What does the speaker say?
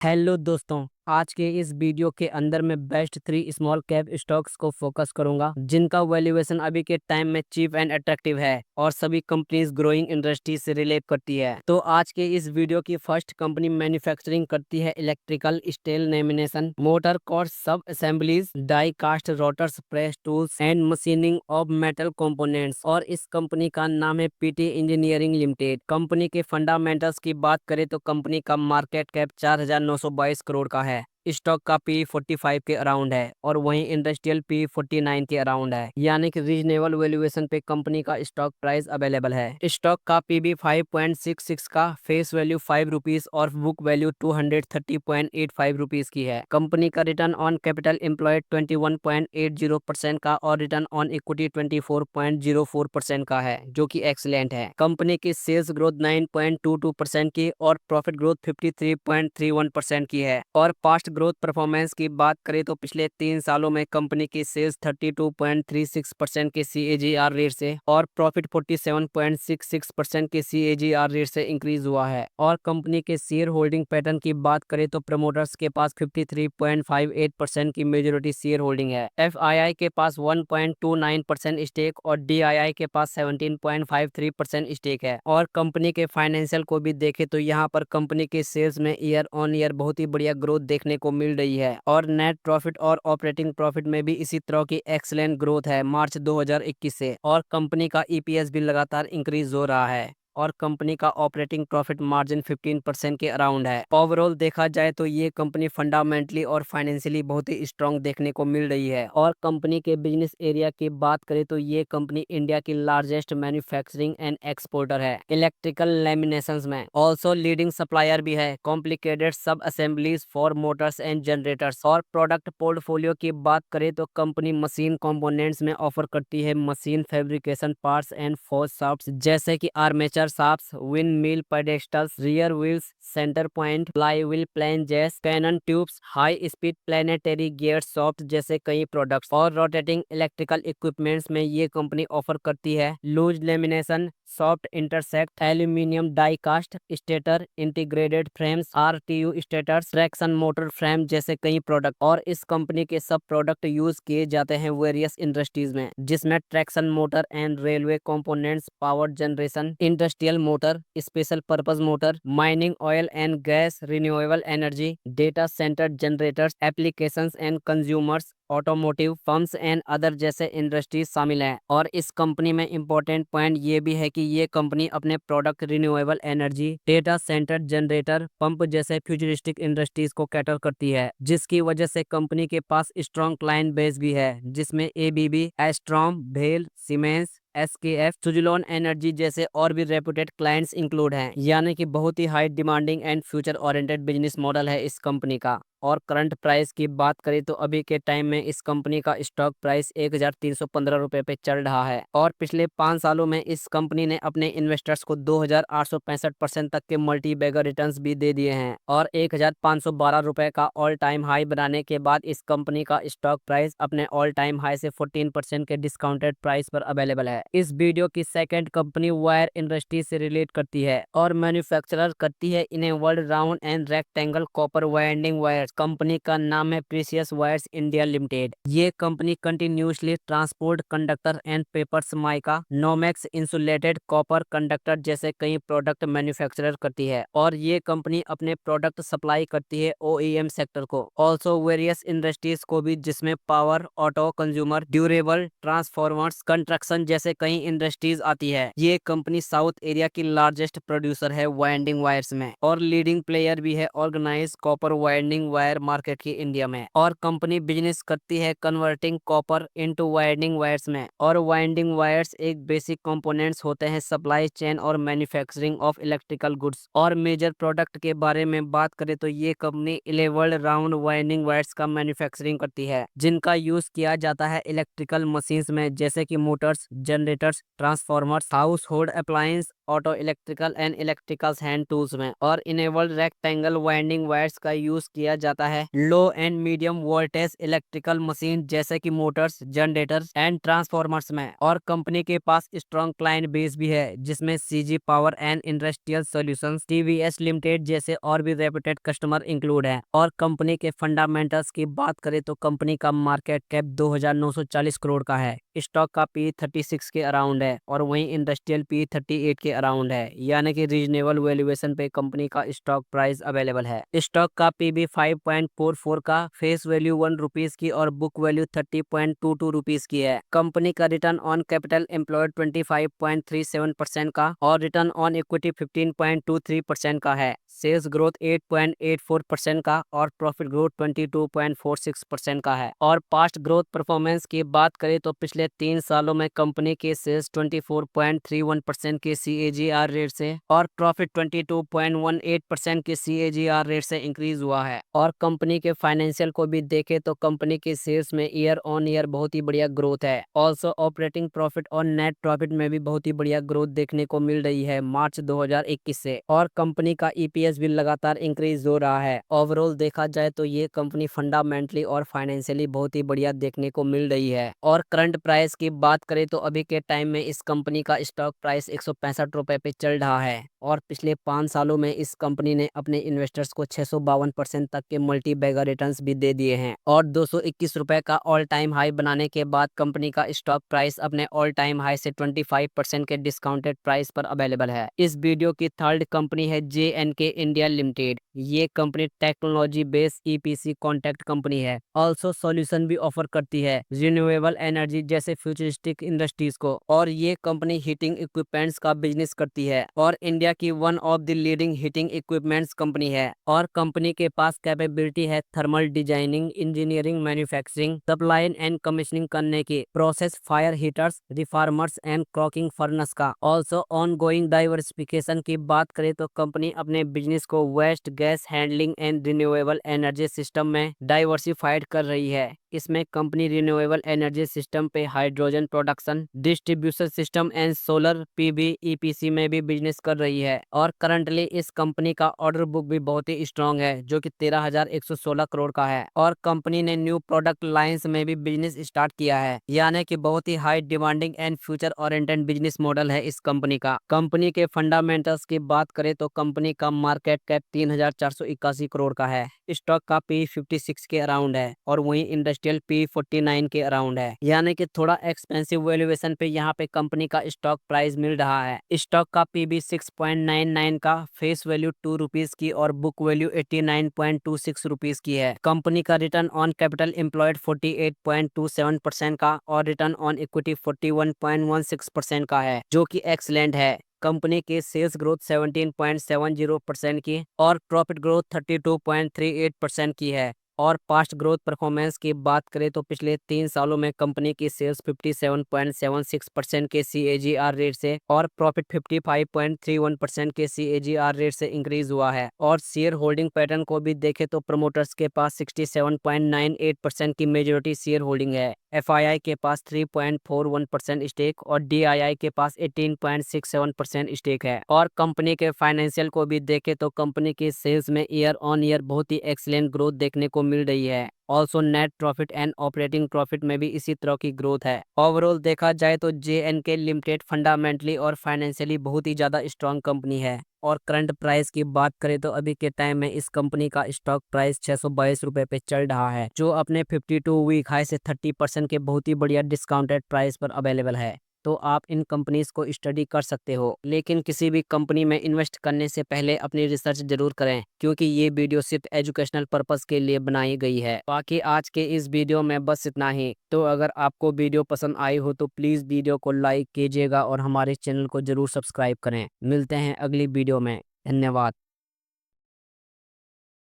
Hello दोस्तों, आज के इस वीडियो के अंदर मैं बेस्ट 3 स्मॉल कैप स्टॉक्स को फोकस करूंगा जिनका वैल्यूएशन अभी के टाइम में चीप एंड अट्रैक्टिव है और सभी कंपनीज ग्रोइंग इंडस्ट्री से रिलेट करती है। तो आज के इस वीडियो की फर्स्ट कंपनी मैन्युफैक्चरिंग करती है electrical steel lamination, motor cores, sub assemblies, die cast, rotors, press tools and machining of metal components और इस कंपनी का नाम है पीटी इंजीनियरिंग लिमिटेड। कंपनी के फंडामेंटल्स की बात करें तो कंपनी का मार्केट कैप 4,922 करोड़ का है। स्टॉक का पी 45 के अराउंड है और वहीं इंडस्ट्रियल पी 49 के अराउंड है, यानी कि रीजनेबल वैल्यूएशन पे कंपनी का स्टॉक प्राइस अवेलेबल है। स्टॉक का पीबी 5.66 का, फेस वैल्यू 5 रुपीज और बुक वैल्यू 230.85 रुपीज की है। कंपनी का रिटर्न ऑन कैपिटल एम्प्लॉयड 21.80% का और रिटर्न ऑन इक्विटी 24.04% का है, जो कि एक्सीलेंट है। कंपनी की सेल्स ग्रोथ 9.22% की और प्रॉफिट ग्रोथ 53.31% की है। और पास्ट ग्रोथ परफॉर्मेंस की बात करें तो पिछले 3 सालों में कंपनी की सेल्स 32.36% के CAGR रेट से और प्रॉफिट 47.66% के CAGR रेट से इंक्रीज हुआ है। और कंपनी के शेयर होल्डिंग पैटर्न की बात करें तो प्रमोटर्स के पास 53.58% की मेजोरिटी शेयर होल्डिंग है। FII के पास 1.29% स्टेक और DII के पास 17.53% स्टेक है। और कंपनी के फाइनेंशियल को भी देखें तो यहाँ पर कंपनी के सेल्स में ईयर ऑन ईयर बहुत ही बढ़िया ग्रोथ देखने को मिल रही है और नेट प्रॉफिट और ऑपरेटिंग प्रॉफिट में भी इसी तरह की एक्सीलेंट ग्रोथ है मार्च 2021 से। और कंपनी का EPS भी लगातार इंक्रीज हो रहा है और कंपनी का ऑपरेटिंग प्रॉफिट मार्जिन 15% के अराउंड है। ओवरऑल देखा जाए तो ये कंपनी फंडामेंटली और फाइनेंशियली बहुत ही स्ट्रांग देखने को मिल रही है। और कंपनी के बिजनेस एरिया की बात करें तो ये कंपनी इंडिया की लार्जेस्ट मैन्युफैक्चरिंग एंड एक्सपोर्टर है इलेक्ट्रिकल लेमिनेशंस में। ऑल्सो लीडिंग सप्लायर भी है complicated sub assemblies for motors and generators. और प्रोडक्ट पोर्टफोलियो की बात करें तो कंपनी मशीन कंपोनेंट्स में ऑफर करती है machine fabrication parts and forged shafts, जैसे कि armature shafts, wind mill pedestals, rear wheels, centre point, fly wheel flanges, cannon tubes, high speed planetary gear shaft जैसे कई प्रोडक्ट्स। और रोटेटिंग इलेक्ट्रिकल इक्विपमेंट्स में ये कंपनी ऑफर करती है loose lamination, shaft intersect, aluminium die cast, stator integrated frames, RTU stators, traction motor frame जैसे कई product. और इस कंपनी के सब प्रोडक्ट यूज किए जाते हैं वेरियस इंडस्ट्रीज में, जिसमें traction motor and railway components, power generation, industrial motor, special purpose motor, mining, oil and gas, renewable energy, data centre generators, applications and consumers, automotive, pumps and other जैसे industries शामिल हैं। और इस company में important point ये भी है कि ये कंपनी अपने product renewable energy, data centre generator, pump जैसे फ्यूचरिस्टिक इंडस्ट्रीज को कैटर करती है, जिसकी वजह से कंपनी के पास स्ट्रॉन्ग क्लाइंट बेस भी है, जिसमें ABB, एस्ट्रॉम, भेल, सीमेंस, SKF, सुजुलोन एनर्जी जैसे और भी रेपुटेड क्लाइंट्स इंक्लूड हैं। यानी कि बहुत ही high demanding and future oriented business model है इस कंपनी का। और करंट प्राइस की बात करें तो अभी के टाइम में इस कंपनी का स्टॉक प्राइस 1,315 रुपए पे चल रहा है। और पिछले 5 सालों में इस कंपनी ने अपने इन्वेस्टर्स को 2,865% तक के मल्टी बैगर रिटर्न्स भी दे दिए हैं। और 1,512 रुपए का ऑल टाइम हाई बनाने के बाद इस कंपनी का स्टॉक प्राइस अपने ऑल टाइम हाई से 14% के डिस्काउंटेड प्राइस पर अवेलेबल है। इस वीडियो की सेकंड कंपनी वायर इंडस्ट्री से रिलेट करती है और मैन्युफैक्चरर करती है इन्हें world round and rectangle copper winding wires. Company का नाम है प्रीसियस वायर्स इंडिया लिमिटेड। ये company continuously transport conductor and papers, mica, Nomex, insulated copper conductor जैसे कई प्रोडक्ट मैन्युफैक्चरर करती है। और ये कंपनी अपने प्रोडक्ट सप्लाई करती है OEM सेक्टर को, ऑल्सो वेरियस इंडस्ट्रीज को भी, जिसमें power, auto, consumer, durable, transformers, construction जैसे कई इंडस्ट्रीज आती है। ये कंपनी साउथ एरिया की लार्जेस्ट प्रोड्यूसर है वाइंडिंग वायर्स में और लीडिंग प्लेयर भी है organise copper winding wire market की इंडिया में। और कंपनी बिजनेस करती है converting copper into winding wires में। और वाइंडिंग वायर्स एक बेसिक कंपोनेंट्स होते हैं सप्लाई चेन और मैन्युफैक्चरिंग ऑफ इलेक्ट्रिकल गुड्स। और मेजर प्रोडक्ट के बारे में बात करें तो ये कंपनी 11 राउंड वाइंडिंग वायर्स का मैन्युफैक्चरिंग करती है, जिनका यूज किया जाता है इलेक्ट्रिकल मशीन्स में, जैसे कि motors, generators, transformers, household appliance, auto electrical and electrical hand tools में। और इनेबल्ड रेक्टेंगल वाइंडिंग वायर्स का यूज किया जाता जाता है low and medium voltage electrical machine जैसे कि मोटर्स, जनरेटर्स एंड ट्रांसफॉर्मर्स में। और कंपनी के पास स्ट्रॉन्ग क्लाइंट बेस भी है जिसमें CG power and industrial solutions, TVS limited जैसे और भी रेप्यूटेड कस्टमर इंक्लूड हैं। और कंपनी के फंडामेंटल्स की बात करें तो कंपनी का मार्केट कैप 2940 करोड़ का है, स्टॉक का पी 36 के अराउंड है और वहीं इंडस्ट्रियल पी 38 के अराउंड है, यानी कि रीजनेबल वैल्यूएशन पे कंपनी का स्टॉक प्राइस अवेलेबल है। स्टॉक का पीबी 5.44 का, फेस वैल्यू 1 रुपीज की और बुक वैल्यू 30.22 रुपीज की है। कंपनी का रिटर्न ऑन कैपिटल एम्प्लॉयड 25.37% का और रिटर्न ऑन इक्विटी 15.23% का है। सेल्स ग्रोथ 8.84% का और प्रॉफिट ग्रोथ 22.46% का है। और पास्ट ग्रोथ परफॉर्मेंस की बात करें तो पिछले 3 सालों में कंपनी के सेल्स 24.31% के CAGR रेट से और प्रॉफिट 22.18% के CAGR रेट से इंक्रीज हुआ है। और कंपनी के फाइनेंशियल को भी देखें तो कंपनी के सेल्स में ईयर ऑन ईयर बहुत ही बढ़िया ग्रोथ है। ऑल्सो ऑपरेटिंग प्रॉफिट और नेट प्रॉफिट में भी बहुत ही बढ़िया ग्रोथ देखने को मिल रही है मार्च 2021 से। और कंपनी का EPS भी लगातार इंक्रीज हो रहा है। ओवरऑल देखा जाए तो ये कंपनी फंडामेंटली और फाइनेंशियली बहुत ही बढ़िया देखने को मिल रही है। और करंट प्राइस की बात करें तो अभी के टाइम में इस कंपनी का स्टॉक प्राइस 165 रुपए पे चल रहा है। और पिछले 5 सालों में इस कंपनी ने अपने इन्वेस्टर्स को 652% तक के मल्टी बैगर रिटर्न्स भी दे दिए हैं। और 221 रुपए का ऑल टाइम हाई बनाने के बाद कंपनी का स्टॉक प्राइस अपने ऑल टाइम हाई से 25% के डिस्काउंटेड प्राइस पर अवेलेबल है। इस वीडियो की थर्ड कंपनी है JNK इंडिया लिमिटेड। ये company technology based EPC contract company है। ऑल्सो सॉल्यूशन भी ऑफर करती है रिन्यूएबल एनर्जी जैसे फ्यूचरिस्टिक इंडस्ट्रीज को। और ये कंपनी हीटिंग इक्विपमेंट्स का बिजनेस करती है और इंडिया की one of the leading heating equipments company है। और कंपनी के पास कैपेबिलिटी है thermal designing, engineering, manufacturing, supply and commissioning करने की, process fire heaters, रिफार्मर्स and croaking furnace का। ऑल्सो ऑन गोइंग डाइवर्सिफिकेशन की बात करें तो कंपनी अपने बिजनेस को waste gas handling and renewable energy system में डाइवर्सिफाइड कर रही है। इसमें कंपनी रिन्यूएबल एनर्जी सिस्टम पे hydrogen production, distribution system and solar PV EPC में भी बिजनेस कर रही है। और करंटली इस कंपनी का ऑर्डर बुक भी बहुत ही स्ट्रांग है जो कि 13,116 करोड़ का है। और कंपनी ने न्यू प्रोडक्ट लाइंस में भी बिजनेस स्टार्ट किया है, यानी कि बहुत ही high demanding and future oriented business model है इस कंपनी का। कंपनी के फंडामेंटल्स की बात करें तो कंपनी का मार्केट कैप 3,481 करोड़ का है, स्टॉक का P 56 के अराउंड है और वहीं इंडस्ट्रियल P 49 के अराउंड है, यानी कि थोड़ा एक्सपेंसिव वैल्यूएशन पे यहाँ पे कंपनी का स्टॉक प्राइस मिल रहा है। स्टॉक का PB 6.99 का, फेस वैल्यू 2 रुपीज की और बुक वैल्यू 89.26 रुपीज की है। कंपनी का रिटर्न ऑन कैपिटल एम्प्लॉयड 48.27% का और रिटर्न ऑन इक्विटी 41.16% का है, जो कि एक्सलेंट है। कंपनी की सेल्स ग्रोथ 17.70% की और प्रॉफिट ग्रोथ 32.38% की है। और पास्ट ग्रोथ परफॉर्मेंस की बात करें तो पिछले 3 सालों में कंपनी की सेल्स 57.76% के CAGR रेट से और प्रॉफिट 55.31% के CAGR रेट से इंक्रीज हुआ है। और शेयर होल्डिंग पैटर्न को भी देखें तो प्रमोटर्स के पास 67.98% की मेजोरिटी शेयर होल्डिंग है, FII के पास 3.41% स्टेक और DII के पास 18.67% स्टेक है। और कंपनी के फाइनेंशियल को भी देखें तो कंपनी की सेल्स में ईयर ऑन ईयर बहुत ही एक्सीलेंट ग्रोथ देखने को मिल रही है। Also net profit and operating profit में भी इसी तरह की ग्रोथ है। ओवरऑल देखा जाए तो JNK लिमिटेड फंडामेंटली और फाइनेंशियली बहुत ही ज्यादा स्ट्रांग कंपनी है। और करंट प्राइस की बात करें तो अभी के टाइम में इस कंपनी का स्टॉक प्राइस 622 रुपए पे चल रहा है, जो अपने 52 वीक हाई से 30% के बहुत ही बढ़िया डिस्काउंटेड प्राइस पर अवेलेबल है। तो आप इन कंपनीज को स्टडी कर सकते हो, लेकिन किसी भी कंपनी में इन्वेस्ट करने से पहले अपनी रिसर्च जरूर करें, क्योंकि ये वीडियो सिर्फ एजुकेशनल पर्पस के लिए बनाई गई है। बाकी आज के इस वीडियो में बस इतना ही। तो अगर आपको वीडियो पसंद आई हो तो प्लीज वीडियो को लाइक कीजिएगा और हमारे चैनल को जरूर सब्सक्राइब करें। मिलते हैं अगली वीडियो में। धन्यवाद।